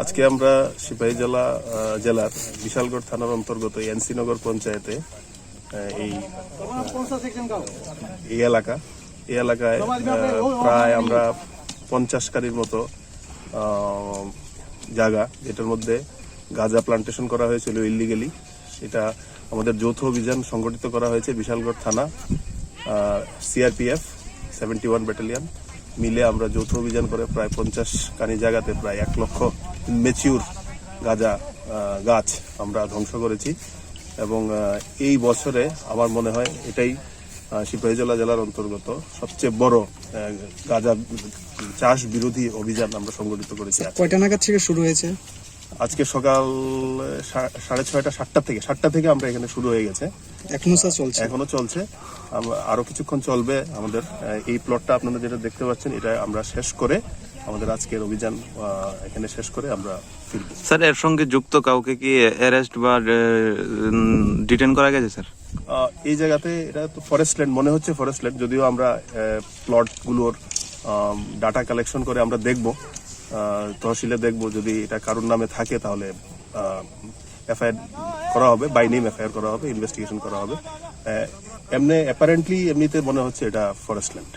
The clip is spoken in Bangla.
আজকে আমরা সিপাহীজলা জেলার বিশালগড় থানার অন্তর্গত এনসিনগর পঞ্চায়েতে এই এলাকায় প্রায় আমরা 50 কারির মতো জায়গা, যেটার মধ্যে গাঁজা প্লান্টেশন করা হয়েছিল ইলিগালি, সেটা আমাদের যৌথ অভিযান সংগঠিত করা হয়েছে। বিশালগড় থানা, সিআরপিএফ 71 ব্যাটালিয়ন মিলে আমরা যৌথ অভিযান করে প্রায় 50 কানি জায়গাতে প্রায় 1 লক্ষ ম্যাচিউর গাঁজা গাছ আমরা ধ্বংস করেছি। এবং এই বছরে আমার মনে হয় এটাই সিপাহীজলা জেলার অন্তর্গত সবচেয়ে বড় গাঁজা চাষ বিরোধী অভিযান আমরা সংগঠিত করেছি। কয়টা নাগাদ থেকে শুরু হয়েছে? আজকে সকাল 6:30 7টা থেকে আমরা এখানে শুরু হয়ে গেছে। এখনো চলছে, আরো কিছুক্ষণ চলবে। আমাদের এই প্লটটা আপনারা যেটা দেখতে পাচ্ছেন, এটা আমরা শেষ করে আমাদের আজকের অভিযান এখানে শেষ করে আমরা ফিরব। স্যার, এর সঙ্গে যুক্ত কাউকে কি অ্যারেস্ট বা ডিটেইন করা গেছে স্যার? এই জায়গাতে এটা তো ফরেস্ট ল্যান্ড মনে হচ্ছে, ফরেস্ট ল্যান্ড, যদিও আমরা প্লটগুলোর ডাটা কালেকশন করে আমরা দেখব, তহসিলে দেখব, যদি এটা কারোর নামে থাকে তাহলে এফআইআর করা হবে, বাই নেম এফআইআর করা হবে, ইনভেস্টিগেশন করা হবে। এমনিতে মনে হচ্ছে এটা ফরেস্ট ল্যান্ড।